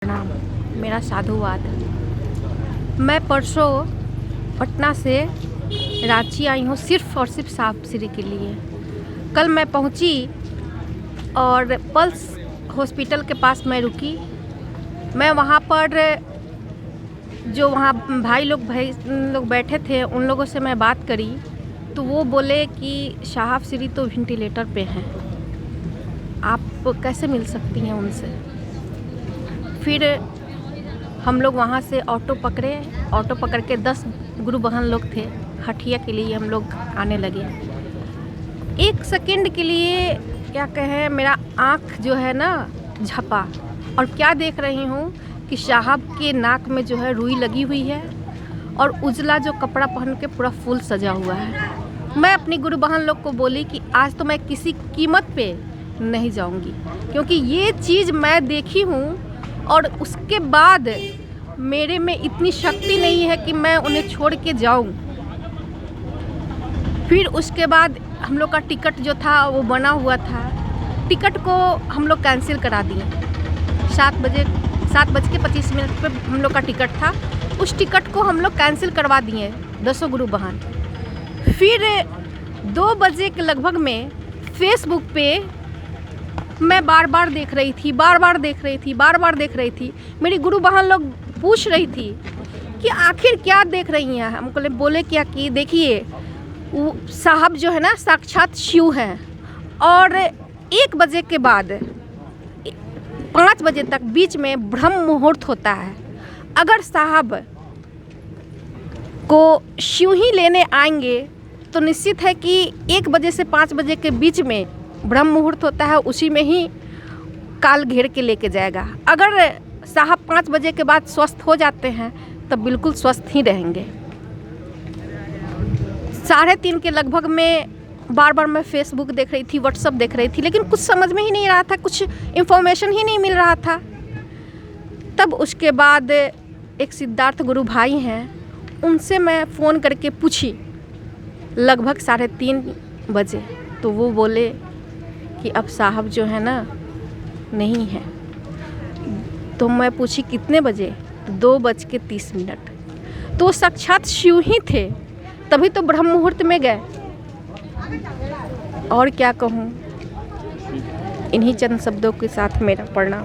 प्रणाम। मेरा साधुवाद। मैं परसों पटना से रांची आई हूँ सिर्फ़ और सिर्फ साफ श्री के लिए। कल मैं पहुँची और पल्स हॉस्पिटल के पास मैं रुकी। मैं वहाँ पर जो वहाँ भाई लोग बैठे थे उन लोगों से मैं बात करी तो वो बोले कि साहब श्री तो वेंटिलेटर पे हैं, आप कैसे मिल सकती हैं उनसे। फिर हम लोग वहाँ से ऑटो पकड़ के 10 गुरु बहन लोग थे, हटिया के लिए हम लोग आने लगे। एक सेकंड के लिए क्या कहें, मेरा आँख जो है ना झपा और क्या देख रही हूँ कि साहब के नाक में जो है रुई लगी हुई है और उजला जो कपड़ा पहन के पूरा फूल सजा हुआ है। मैं अपनी गुरु बहन लोग को बोली कि आज तो मैं किसी कीमत पे नहीं जाऊंगी, क्योंकि ये चीज़ मैं देखी हूँ और उसके बाद मेरे में इतनी शक्ति नहीं है कि मैं उन्हें छोड़ के जाऊं। फिर उसके बाद हम लोग का टिकट जो था वो बना हुआ था, टिकट को हम लोग कैंसिल करा दिए। 7:25 पे हम लोग का टिकट था, उस टिकट को हम लोग कैंसिल करवा दिए 10 गुरु बहन। फिर 2 बजे के लगभग में फेसबुक पे मैं बार बार देख रही थी। मेरी गुरु बहन लोग पूछ रही थी कि आखिर क्या देख रही हैं। हमको बोले क्या कि देखिए वो साहब जो है ना साक्षात शिव हैं, और 1 बजे के बाद 5 बजे तक बीच में ब्रह्म मुहूर्त होता है। अगर साहब को शिव ही लेने आएंगे तो निश्चित है कि 1 बजे से 5 बजे के बीच में ब्रह्म मुहूर्त होता है, उसी में ही काल घेर के लेके जाएगा। अगर साहब 5 बजे के बाद स्वस्थ हो जाते हैं तब बिल्कुल स्वस्थ ही रहेंगे। 3:30 के लगभग में बार मैं फेसबुक देख रही थी, व्हाट्सअप देख रही थी, लेकिन कुछ समझ में ही नहीं रहा था, कुछ इन्फॉर्मेशन ही नहीं मिल रहा था। तब उसके बाद एक सिद्धार्थ गुरु भाई हैं, उनसे मैं फ़ोन करके पूछी लगभग 3:30 बजे, तो वो बोले कि अब साहब जो है ना नहीं है। तो मैं पूछी कितने बजे, 2:30। तो साक्षात शिव ही थे, तभी तो ब्रह्म मुहूर्त में गए। और क्या कहूँ, इन्हीं चंद शब्दों के साथ मेरा प्रणाम।